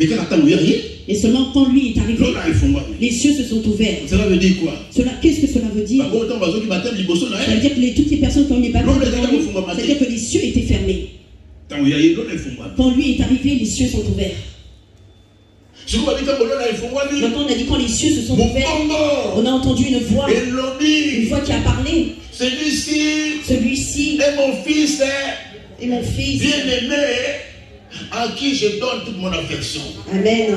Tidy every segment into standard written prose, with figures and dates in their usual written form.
Et seulement quand lui est arrivé, les cieux se sont ouverts. Cela veut dire quoi? Qu'est-ce que cela veut dire? Ça veut dire que toutes les personnes qui ont mis baptême devant lui, c'est-à-dire que les cieux étaient fermés. Quand lui est arrivé, les cieux sont ouverts. Maintenant on a dit quand les cieux se sont ouverts, on a entendu une voix qui a parlé. Celui-ci est mon fils, bien-aimé, à qui je donne toute mon affection. Amen.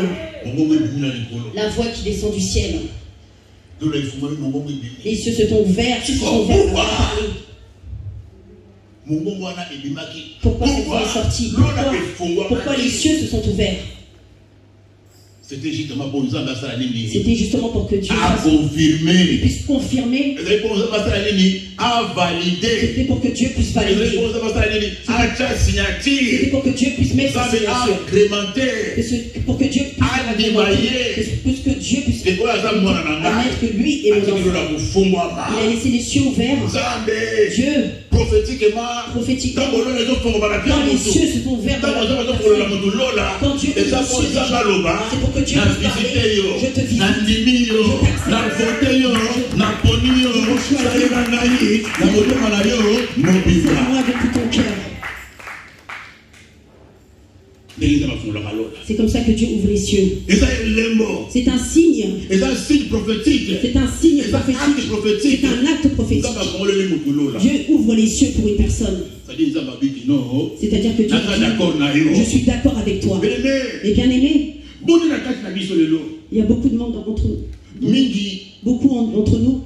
La voix qui descend du ciel. Les cieux se sont ouverts, pour parler. Pourquoi cette voix est sortie? Pourquoi les cieux se sont ouverts? C'était justement pour que Dieu puisse confirmer, à valider. C'était pour que Dieu puisse valider. C'était pour que Dieu puisse mettre sa signature. Pour que Dieu puisse agrémenter. Pour que Dieu puisse admettre que lui est mon enfant. Il a laissé les cieux ouverts. Dieu, prophétiquement, quand les cieux se sont ouverts, quand Dieu est dans les cieux, c'est pour que Dieu puisse parler. Je te visite. Fais-moi de tout ton cœur. C'est comme ça que Dieu ouvre les cieux. C'est un signe. C'est un signe prophétique. C'est un signe prophétique. C'est un acte prophétique. Dieu ouvre les cieux pour une personne. C'est-à-dire que Dieu dit, je suis d'accord avec toi. Et bien aimé, il y a beaucoup de monde entre nous. Beaucoup d'entre nous,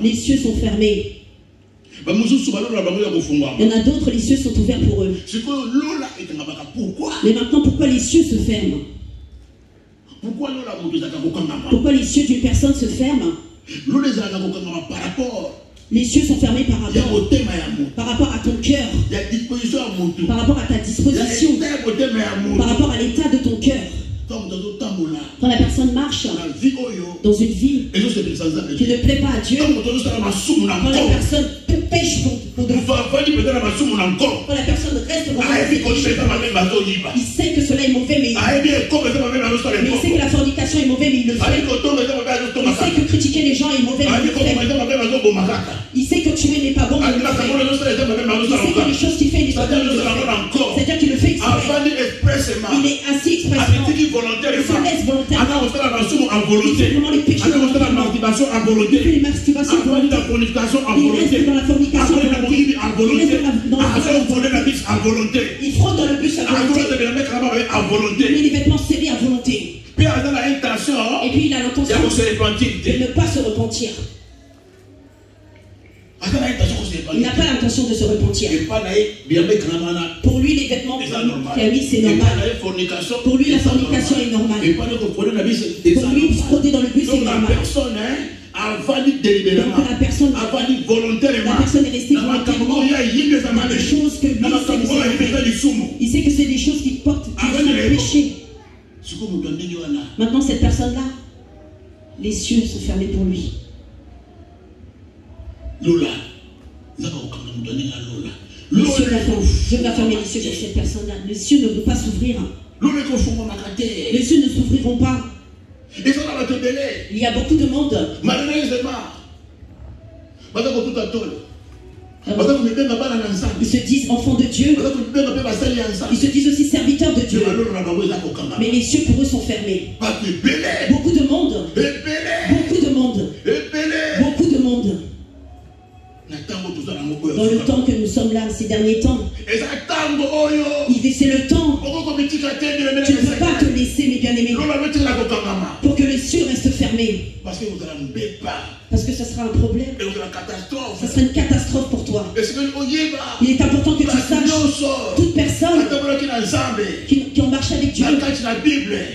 les cieux sont fermés. Il y en a d'autres, les cieux sont ouverts pour eux. Mais maintenant, pourquoi les cieux se ferment? Pourquoi les cieux d'une personne se ferment? Les cieux sont fermés par rapport à ton cœur, par rapport à ta disposition, par rapport à l'état de ton cœur. Quand la personne marche dans une vie qui ne plaît pas à Dieu, quand la personne pêche pour de quand la personne reste dans la vie, il sait que cela est mauvais, mais il sait que la fornication est mauvais, mais il le fait. Il sait que critiquer les gens est mauvais, mais il le fait. Il sait que tuer n'est pas bon, mais il le fait. Il sait que les choses qu'il fait, il est pas bon, il le fait. C'est-à-dire qu'il le fait exprès. Il est assis expressement. Il se laisse volontairement. Il fait vraiment les péchés volontairement. Il fait les masturbations volontairement. Il reste dans la fornication volontaire. Il fraude dans le bus à volonté. Il met les vêtements serrés à volonté. Et puis il a l'intention de ne pas se repentir. Il n'a pas l'intention de se repentir. Pour lui, les vêtements qu'il a mis, c'est normal. Pour lui, la fornication est normale. Pour lui, frauder dans le bus, c'est normal. Donc la personne est restée volontairement dans des choses que lui, il sait que c'est des choses qui portent le péché. Maintenant, cette personne-là, les cieux sont fermés pour lui. Dieu va fermer les cieux sur cette personne-là. Les cieux ne vont pas s'ouvrir. Les cieux ne s'ouvriront pas. Il y a beaucoup de monde. Ils se disent enfants de Dieu. Ils se disent aussi serviteurs de Dieu. Mais les cieux pour eux sont fermés. Beaucoup de monde. Beaucoup de monde. Beaucoup de monde. Dans le temps que nous sommes là, ces derniers temps, c'est le temps. Tu ne peux pas te laisser, mes bien-aimés, pour que les cieux restent fermés. Parce que ça sera un problème. Ça sera une catastrophe pour toi. Il est important que tu saches, toute personne qui ont marché avec Dieu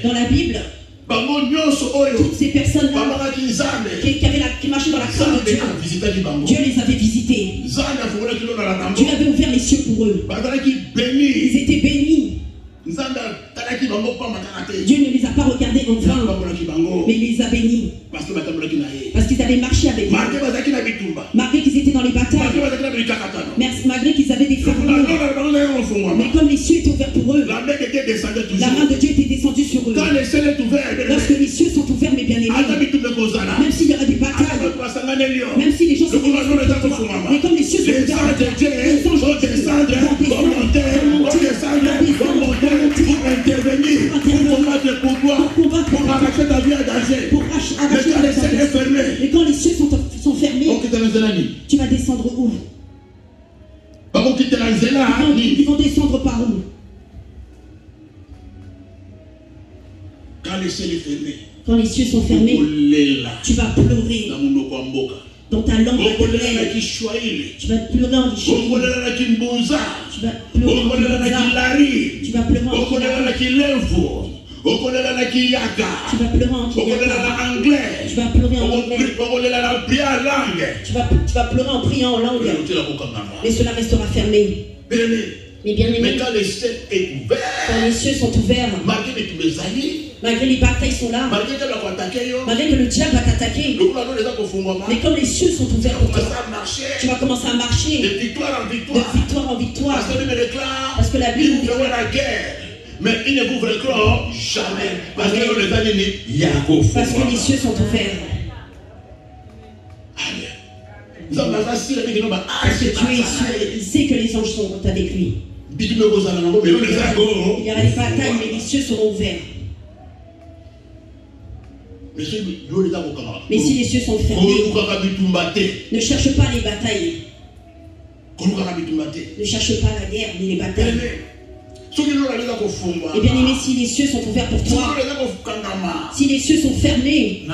dans la Bible, toutes ces personnes-là qui marchaient dans la crainte de Dieu, Dieu les avait visités. Dieu avait ouvert les cieux pour eux. Ils étaient bénis. Dieu ne les a pas regardés en vain, mais il les a bénis. Parce qu'ils avaient marché avec lui. Malgré qu'ils étaient dans les batailles, malgré qu'ils avaient des fardeaux, mais comme les cieux étaient ouverts pour eux, la main de Dieu était sur eux. Quand les cieux sont ouverts, Lorsque les cieux sont ouverts, mes bien-aimés, même s'il y aura des batailles, même si les gens sont mais comme les cieux sont ouverts, les anges vont descendre pour intervenir, pour combattre pour toi, pour arracher ta vie à danger. Et quand les cieux sont fermés, tu vas descendre où? Ils vont descendre par où? Quand les cieux sont fermés, quand les cieux sont fermés, tu vas pleurer dans ta langue maternelle. Tu vas pleurer en Ishmael. Tu vas pleurer en Kilaza. Tu vas pleurer en Kilaza. Tu vas pleurer en Kilaza. Tu vas pleurer en anglais. Tu vas pleurer en priant en langue. Mais cela restera fermé. Mais bien aimé, mais quand les cieux sont ouverts, quand les cieux sont ouverts, malgré les batailles sont là, malgré que le diable va t'attaquer, mais comme les cieux sont ouverts pour toi, tu vas commencer à marcher de victoire en victoire. Parce que la Bible dit mais il ne vous verra jamais. Parce que les cieux sont ouverts. Parce que Dieu est sûr, il sait que les anges sont avec lui. Il y aura des batailles, mais les cieux seront ouverts. Mais si les cieux sont fermés, ne cherche pas les batailles. Ne cherche pas la guerre ni les batailles. Et bien aimé, si les cieux sont ouverts pour toi, si les cieux sont fermés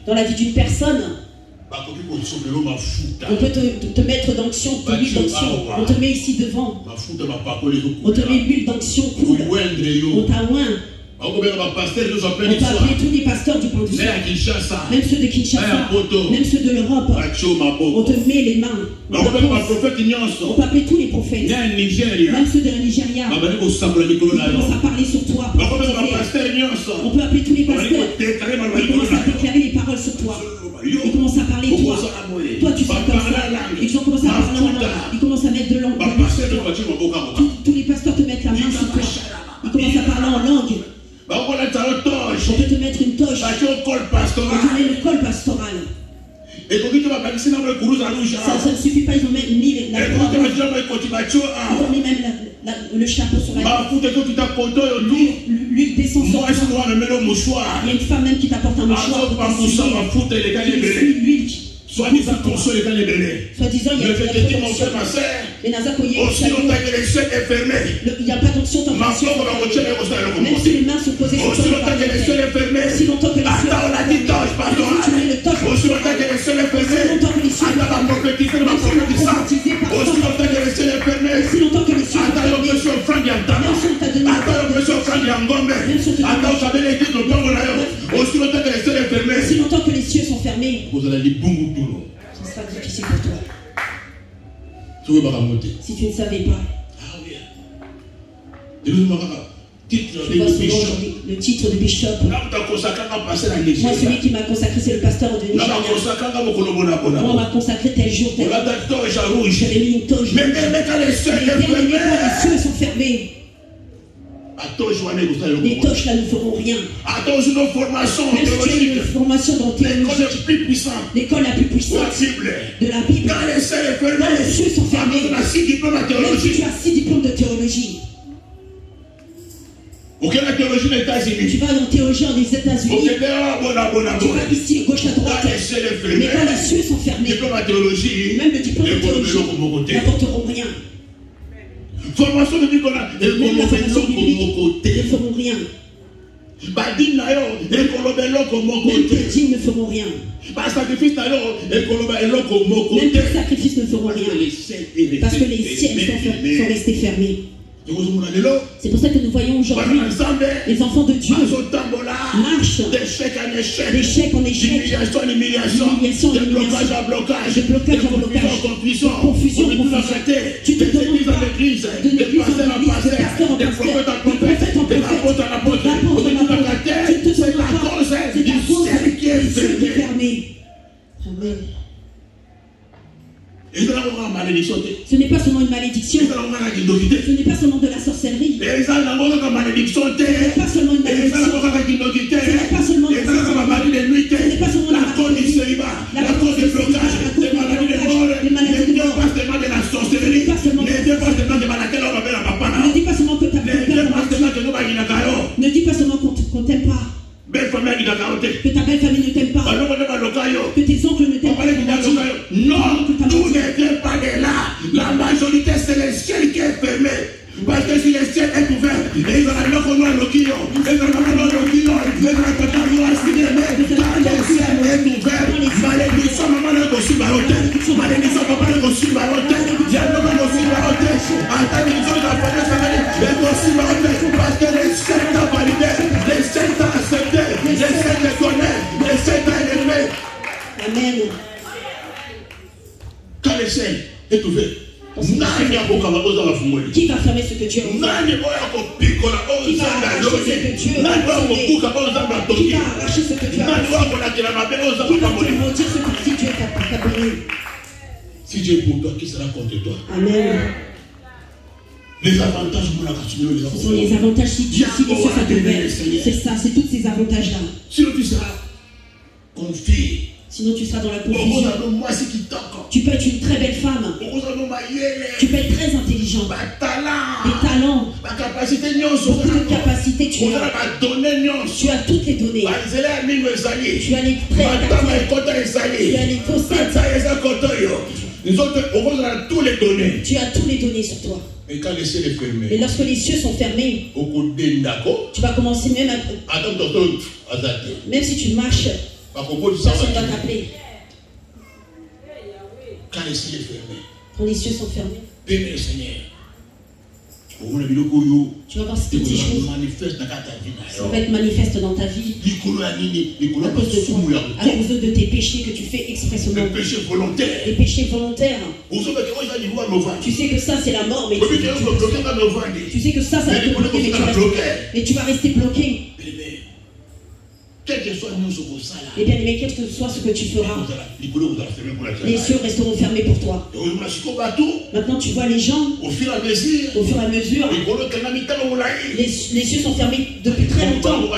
dans la vie d'une personne, on peut te mettre d'onction, de l'huile d'onction. On te met ici devant. On te met l'huile d'onction cool. On t'a oint. On peut appeler tous les pasteurs du Pont du Sud, même ceux de Kinshasa, même ceux de l'Europe. On te met les mains. On peut appeler tous les prophètes, même ceux de la Nigeria. Ils commencent à parler sur toi. On peut appeler tous les pasteurs. Ils commencent à déclarer les paroles sur toi. Ils commencent à parler de toi. Toi, tu fais comme ça. Ils ont commencé à parler en langue. Ils commencent à mettre de langue. Tous les pasteurs te mettent la main sur toi. Ils commencent à parler en langue. On peut te mettre une toche. On te met le col pastoral. Ça ne suffit pas, ils ont même mis la croix. Ils ont mis même le chapeau sur la tête. L'huile descend sur toi. Il y a une femme même qui t'apporte un mouchoir pour l'huile. Soi-disant, il y a protection. Mais il n'y a pas d'onction tant que même si les mains sont posées sur toi, si longtemps que les cieux tu mets le toche, si longtemps que les cieux si longtemps que les cieux si longtemps que les cieux sont fermés, ce sera difficile pour toi. Si tu ne savais pas. Je vois souvent le titre de bishop. Moi, celui qui m'a consacré, c'est le pasteur de Nigeria. Moi, on m'a consacré tel jour, tel jour. J'avais mis une toge. Mais quand les cieux sont fermés, les toches là ne feront rien. Même si tu as une formation dans théologie, l'école la plus puissante de la Bible, quand les cieux sont fermés, même si tu as 6 diplômes de théologie, tu vas en théologie aux États-Unis, tu vas ici gauche à droite, mais quand les cieux sont fermés, même le diplôme de théologie n'apporteront rien. Formation de vie qu'on a, même la formation biblique ne feront rien. Même tes dîmes ne feront rien. Même tes sacrifices ne feront rien. Parce que les ciels sont restés fermés. C'est pour ça que nous voyons aujourd'hui les enfants de Dieu marchent d'échec en échec, d'humiliation en humiliation, de blocage en blocage, confusion en confusion. Tu te demandes pas de l'église en église, de pasteur en pasteur, de prophète en prophète, d'apôtre en apôtre, tu ne te demandes pas, c'est à cause des cieux qui est fermé. Amen. Ce n'est pas seulement une malédiction. Ce n'est pas seulement de la sorcellerie. Ce n'est pas seulement une malédiction. Ne dis pas seulement qu'on t'aime pas. Belle famille qui t'a garanti. Que ta belle famille ne t'aime pas. Que tes oncles ne t'aiment pas. Non, tout n'est pas de là. La majorité, c'est le ciel qui est fermé. Parce que si le ciel est ouvert, et ils ont la loco noir le quillon, et ils ont la loco noir le quillon, et ils ont la tata noir le cinéma, quand le ciel est ouvert, malédiction, maman ne reçu baroté, malédiction, papa ne reçu baroté, diable ne reçu baroté, attends, ils ont la famille famille, mais reçu baroté, parce que le ciel t'a validé, le ciel t'a accepté, le ciel te connaît, le ciel t'a aimé. Amen. Quand le ciel est ouvert, qui va fermer ce que Dieu a ouvert? Qui va arracher ce que Dieu a ouvert? Qui va arracher ce que Dieu a ouvert? Qui va te maudire ce que Dieu t'a béni? Si Dieu est pour toi, qui sera contre toi? Amen. Les avantages, ce sont les avantages si les cieux sont ouverts. C'est ça, c'est tous ces avantages-là. Sinon tu seras confié. Sinon tu seras dans la confusion. Tu peux être une très belle femme. Tu peux être très intelligent. Des talents. Beaucoup de capacités tu as. Tu as toutes les données. Tu as les traits. Tu as les faussettes. Tu as tous les données sur toi. Et quand les cieux est fermé, et lorsque les cieux sont fermés, tu vas commencer même à... Même si tu marches, personne ne va t'appeler. Quand les cieux est fermé, quand les cieux sont fermés, bénis Seigneur. Tu vas voir ces petites choses. Ça va être manifeste dans ta vie. À cause de tes péchés que tu fais expressément. Les péchés volontaires. Les péchés volontaires. Tu sais que ça c'est la mort, mais tu sais que ça va te bloquer, mais tu vas rester bloqué. Quel que soit eh bien, mais quel que soit ce que tu feras, les cieux resteront fermés pour toi. Maintenant, tu vois les gens, au fur et à mesure, les cieux sont fermés depuis très longtemps.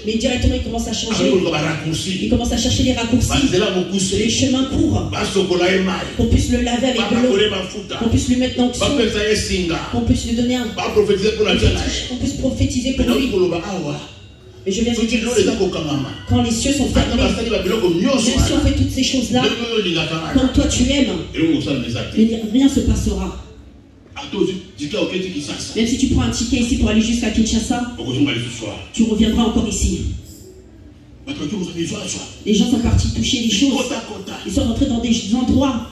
Mais directement, ils commencent à changer. Ils commencent à chercher les raccourcis, les chemins courts, qu'on puisse le laver avec de l'eau, qu'on puisse lui mettre l'onction, qu'on puisse lui donner un... qu'on puisse prophétiser pour lui. Mais je viens de dire ici, quand les cieux sont fermés, même si on fait toutes ces choses-là, comme toi tu aimes, rien ne se passera. Même si tu prends un ticket ici pour aller jusqu'à Kinshasa, tu reviendras encore ici. Les gens sont partis toucher les choses. Ils sont rentrés dans des endroits.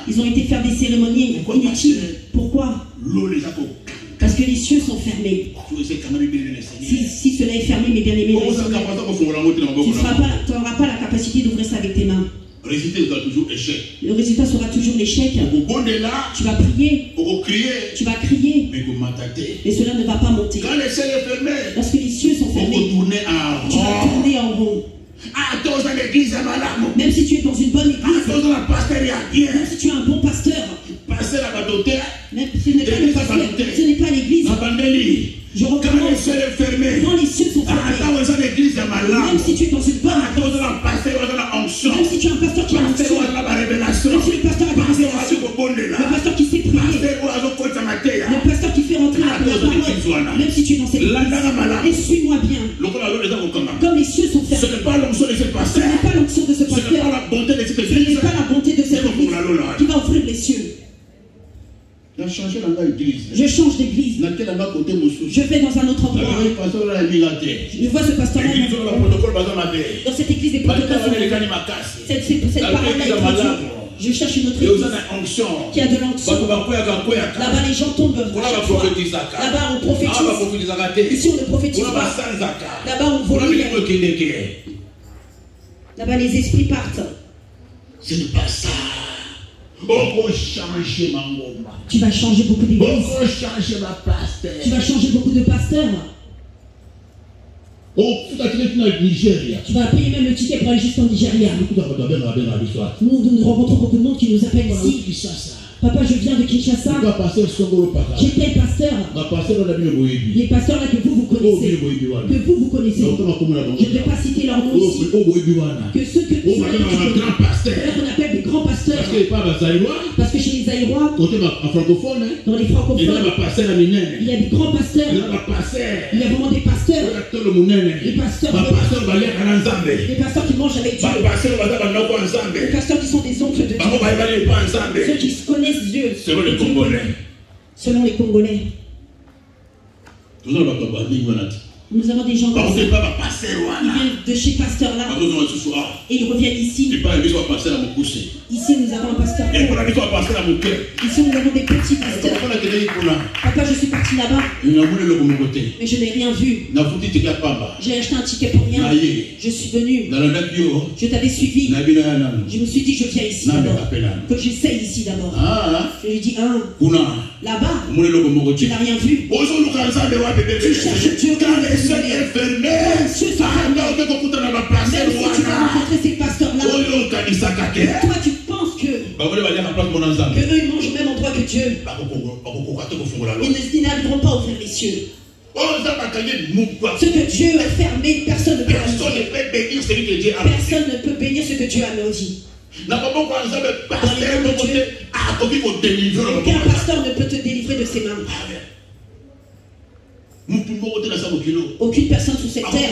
Ils ont été faire des cérémonies inutiles. Pourquoi? Parce que les cieux sont fermés. Si cela est fermé, mes bien-aimés, tu n'auras pas la capacité d'ouvrir ça avec tes mains. Le résultat sera toujours l'échec. Tu vas prier, tu vas crier, mais cela ne va pas monter. Lorsque les cieux sont fermés, tu vas tourner en rond. Même si tu es dans une bonne église, même si tu es un bon pasteur, même si ce n'est pas le pasteur, ce n'est pas l'église. Je recommande, quand les cieux sont fermés, même si tu es dans une bonne église, même si tu es un pasteur qui a l'onction, même si le pasteur a des révélations, le pasteur qui sait prier, le pasteur qui fait rentrer la parole, même si tu es dans cette église, et suis-moi bien. Comme les cieux sont fermés, ce n'est pas l'onction de ce pasteur, ce n'est pas la bonté de cette église qui va ouvrir les cieux. Je change d'église. Je vais dans un autre endroit. Je vois ce pasteur-là. Dans cette église des protocoles. Cette parole-là est trop dure. Je cherche une autre église qui a de l'onction. Là-bas, les gens tombent. Là-bas, on prophétise. Ici, on ne prophétise pas. Là-bas, on vomit. Là-bas, les esprits partent. Ce n'est pas ça. Tu vas changer beaucoup d'églises. Tu vas changer beaucoup de pasteurs. Tu vas payer même le ticket pour aller jusqu'en Nigeria. Nous rencontrons beaucoup de monde qui nous appelle ici. Papa, je viens de Kinshasa. J'étais le pasteur. Les pasteurs là que vous connaissez. Que vous connaissez. Je ne vais pas citer leur nom ici. Que ceux que vous connaissez. On appelle des grands pasteurs. Parce que chez les Aïrois, dans les francophones, il y a des grands pasteurs. Il y a vraiment des pasteurs. Les pasteurs qui mangent avec Dieu. Les pasteurs qui sont des oncles de Dieu. Ceux qui connaissent Dieu. Selon les Congolais. Nous avons des gens qui viennent de chez pasteur là et ils reviennent ici. Ici nous avons un pasteur. Ici nous avons des petits pasteurs. Papa, je suis parti là-bas, mais je n'ai rien vu. J'ai acheté un ticket pour rien. Je suis venu. Je t'avais suivi. Je me suis dit, je viens ici d'abord. Que j'essaye ici d'abord. Je lui ai dit, là-bas, tu n'as rien vu. Tu cherches Dieu quand les cieux est fermé. Même si tu vas rencontrer ces pasteurs-là, toi tu penses que eux ils mangent au même endroit que Dieu. Ils n'arriveront pas à ouvrir les cieux. Ce que Dieu a fermé, personne ne peut bénir. Personne ne peut bénir ce que Dieu a maudit. Aucun pasteur ne peut te délivrer de ses mains. Aucune personne sur cette terre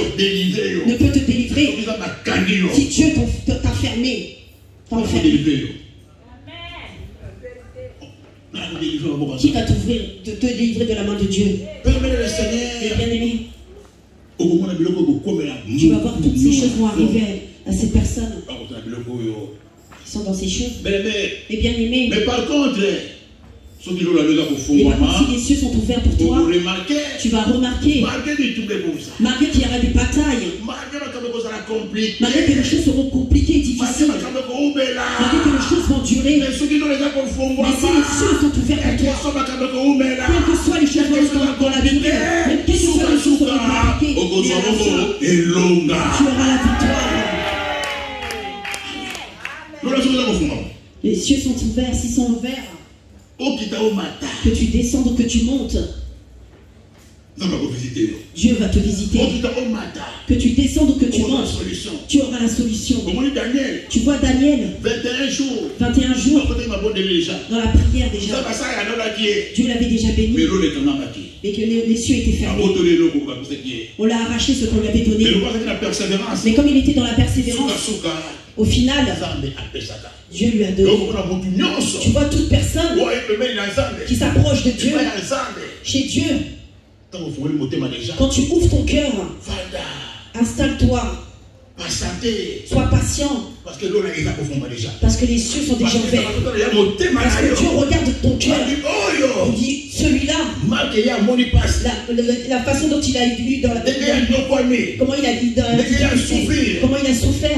ne peut te délivrer. Si Dieu t'a fermé, t'a enfermé. Qui va te délivrer de la main de Dieu? Bien-aimé, tu vas voir toutes ces choses vont arriver à ces personnes qui sont dans ces choses. Mais bien-aimé, mais par contre, si les cieux sont ouverts pour toi, tu vas remarquer, malgré qu'il y aura des batailles, malgré que les choses seront compliquées et difficiles, malgré que les choses vont durer, mais si les cieux sont ouverts pour toi, quelles que soient les choses dans la durée, même quelles que soient les choses compliquées, tu auras la victoire. Les cieux sont ouverts, s'ils sont ouverts, que tu descendes ou que tu montes, Dieu va te visiter. Que tu descendes ou que tu montes, tu auras la solution. Tu vois Daniel, 21 jours dans la prière déjà. Dieu l'avait déjà béni, et que les cieux étaient fermés. On l'a arraché ce qu'on lui avait donné. Mais comme il était dans la persévérance, au final, Dieu lui a donné. Tu vois toute personne qui s'approche de Dieu, chez Dieu, quand tu ouvres ton cœur, installe-toi, sois patient, parce que les cieux sont déjà ouverts. Parce que Dieu regarde ton cœur, il dit, celui-là, la façon dont il a vu dans la comment il a dit dans la comment il a souffert,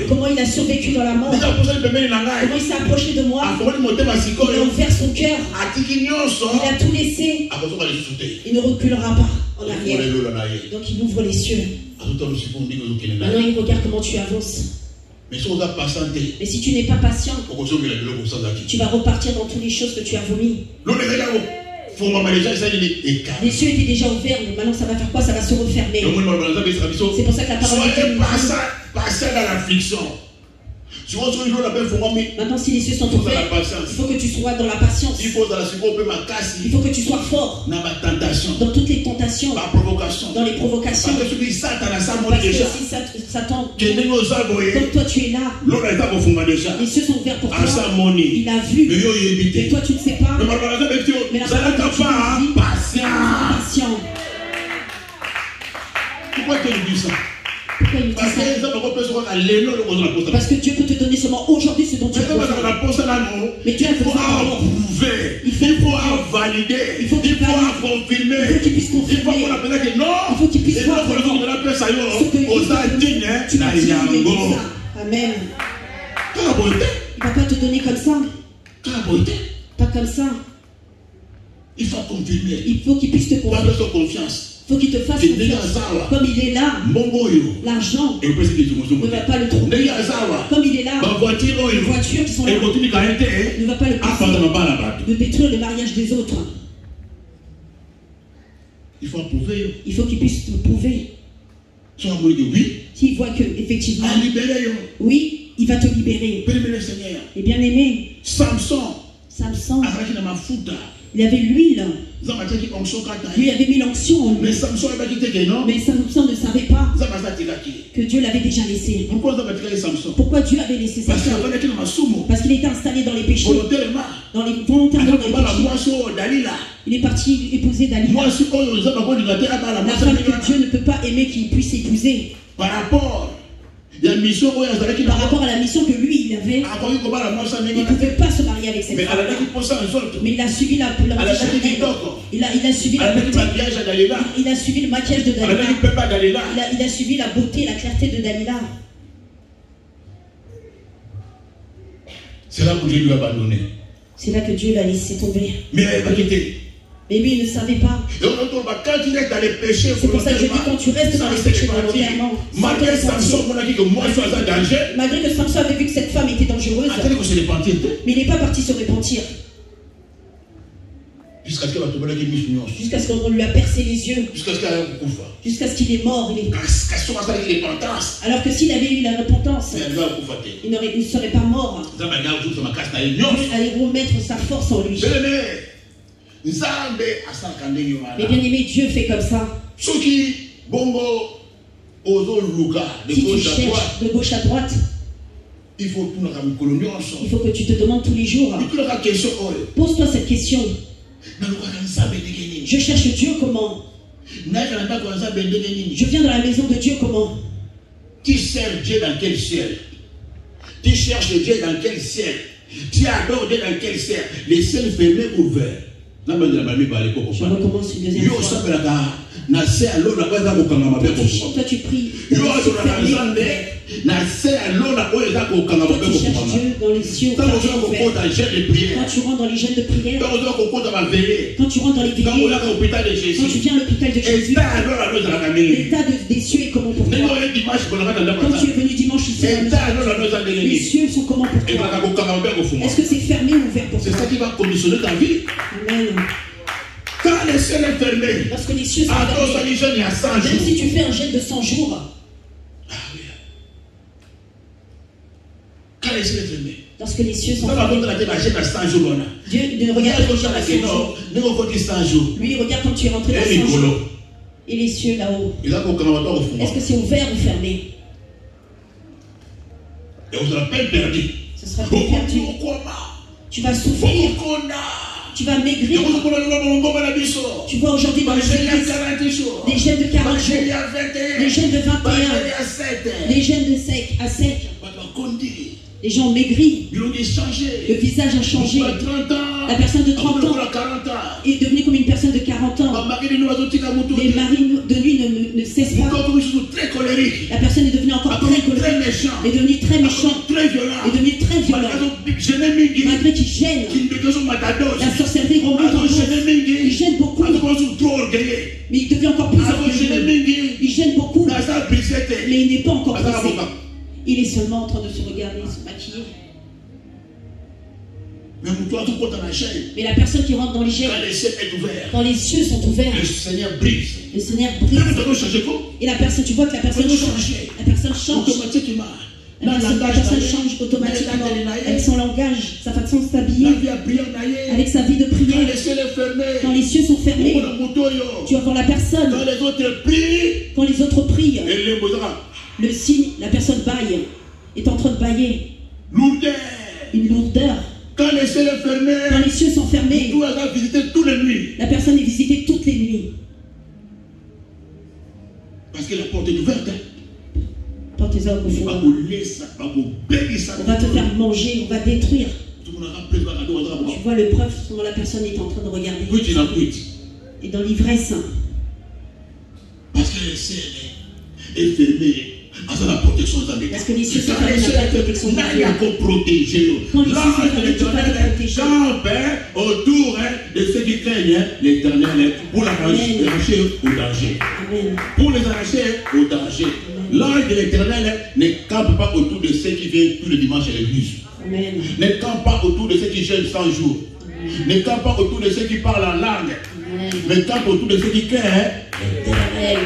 comment il a survécu dans la mort, comment il s'est approché de moi, il a ouvert son cœur, il a tout laissé, il ne reculera pas en arrière. Donc il ouvre les cieux. Maintenant il regarde comment tu avances. Mais si tu n'es pas patient, tu vas repartir dans toutes les choses que tu as vomi. Les cieux étaient déjà ouverts, mais maintenant ça va faire quoi? Ça va se refermer. C'est pour ça que la parole de Dieu maintenant, si les cieux sont ouverts, il faut que tu sois dans la patience. Il faut que tu sois fort dans toutes les tentations, dans les provocations. Parce que si Satan, comme toi tu es là, les cieux sont ouverts pour toi. Il a vu, et toi tu ne sais pas. Mais la parole de Dieu dit, patient. Pourquoi tu dis ça? Pourquoi il dit ça? Parce que Dieu peut te donner seulement aujourd'hui ce dont tu as besoin. Mais Dieu a besoin d'abord. Il faut valider. Il faut qu'il confirmer. Il faut qu'il puisse confirmer. Il faut qu'il puisse voir ce que tu m'as dit. Amen. Il ne va pas te donner comme ça. Pas comme ça. Il faut confirmer. Il faut qu'il puisse te confirmer. Il faut qu'il te fasse confiance. Comme il est là, l'argent ne va pas le tromper. Comme il est là, les voitures qui sont là ne va pas le casser, de détruire le mariage des autres. Il faut prouver. Il faut qu'il puisse te prouver. S'il voit que effectivement, oui, il va te libérer. Et bien aimé, Samson, il avait l'huile. Lui avait mis l'onction en lui. Mais Samson ne savait pas que Dieu l'avait déjà laissé. Pourquoi Dieu avait laissé Samson? Parce qu'il était installé dans les péchés. Volontairement dans les péchés. Il est parti épouser Dalila. La femme que Dieu ne peut pas aimer qu'il puisse épouser. Par rapport à la mission que lui il avait, il ne pouvait pas se marier avec cette femme. Mais il a suivi la beauté. Il a suivi le maquillage de Dalila. Il a suivi la beauté et la clarté de Dalila. C'est là que Dieu lui a abandonné. C'est là que Dieu l'a laissé tomber. Mais lui, il ne savait pas. Quand tu restes dans les péchés, c'est pour ça que je dis, quand tu restes dans les péchés volontairement, malgré que Samson avait vu que cette femme était dangereuse, mais il n'est pas parti se repentir. Jusqu'à ce qu'on lui a percé les yeux. Jusqu'à ce qu'il est mort. Alors que s'il avait eu la repentance, il ne serait pas mort. Il allait remettre sa force en lui. Mais bien aimé, Dieu fait comme ça. Si tu cherches de gauche à droite, il faut que tu te demandes tous les jours. Pose-toi cette question. Je cherche Dieu comment? Je viens dans la maison de Dieu comment? Tu sers Dieu dans quel ciel? Tu cherches Dieu dans quel ciel? Tu adores Dieu dans quel ciel? Les ciels fermés ou ouverts? Je recommence une deuxième fois. Toi tu pries. Toi tu cherches Dieu dans les cieux. Quand tu rentres dans les jeûnes de prière. Quand tu rentres dans les veillées. Quand tu viens à l'hôpital de Jésus. L'état des cieux est comment pour toi? Quand tu es venu dimanche ici, les cieux sont comment pour toi? Est-ce que c'est fermé ou ouvert pour toi? C'est ça qui va conditionner ta vie. Amen. Quand les cieux sont fermés, lorsque les cieux sont fermés, même si tu fais un jeûne de 100 jours, quand les cieux sont fermés, lorsque les cieux sont fermés, Dieu ne regarde pas les 100 jours. Lui, il regarde quand tu es rentré dans 100 jours. Et les cieux là-haut, est-ce que c'est ouvert ou fermé? Et on sera peine perdu. Ce sera peine perdu. Tu vas souffrir. Tu vas maigrir. Tu vois aujourd'hui dans les églises des jeûnes de 40 jours, des jeûnes de 21, des jeûnes de sec à sec. Les gens maigris. Le visage a changé. La personne de 30 ans est devenue comme une personne de 40 ans. Les maris de nuit ne cessent pas. La personne est devenue encore très colérique. Est devenue très méchante. Est devenue très violente. Malgré qu'il gêne. La sorcellerie remonte en il gêne beaucoup. Mais il devient encore plus orgueilleux. Il gêne beaucoup. Mais il n'est pas encore brisé. Il est seulement en train de se regarder, se maquiller. Mais la personne qui rentre dans les gènes, quand les cieux sont ouverts, le Seigneur brise. Le Seigneur brise. Et la personne, tu vois que la personne change. La personne change. La personne change automatiquement avec son langage, sa façon de s'habiller, avec sa vie de prière. Quand les cieux sont fermés, tu vas voir la personne. Quand les autres prient, le signe, la personne baille, est en train de bailler. Une lourdeur. Quand les cieux sont fermés, la personne est visitée toutes les nuits. Parce que la porte est ouverte. On va te faire manger, on va détruire. Tu vois le preuve, souvent la personne est en train de regarder. Et dans l'ivresse. Parce que le ciel est fermé. Parce que les cieux sont fermés, il n'y a pas de protection. Quand les cieux sont fermés, campe autour de ceux qui craignent l'Éternel pour l'arracher au danger. Pour les arracher au danger. L'ange de l'Éternel ne campe pas autour de ceux qui viennent tous les dimanches à l'église. Ne campe pas autour de ceux qui jeûnent 100 jours. Ne campe pas autour de ceux qui parlent en langue. Mais campe autour de ceux qui craignent l'Éternel.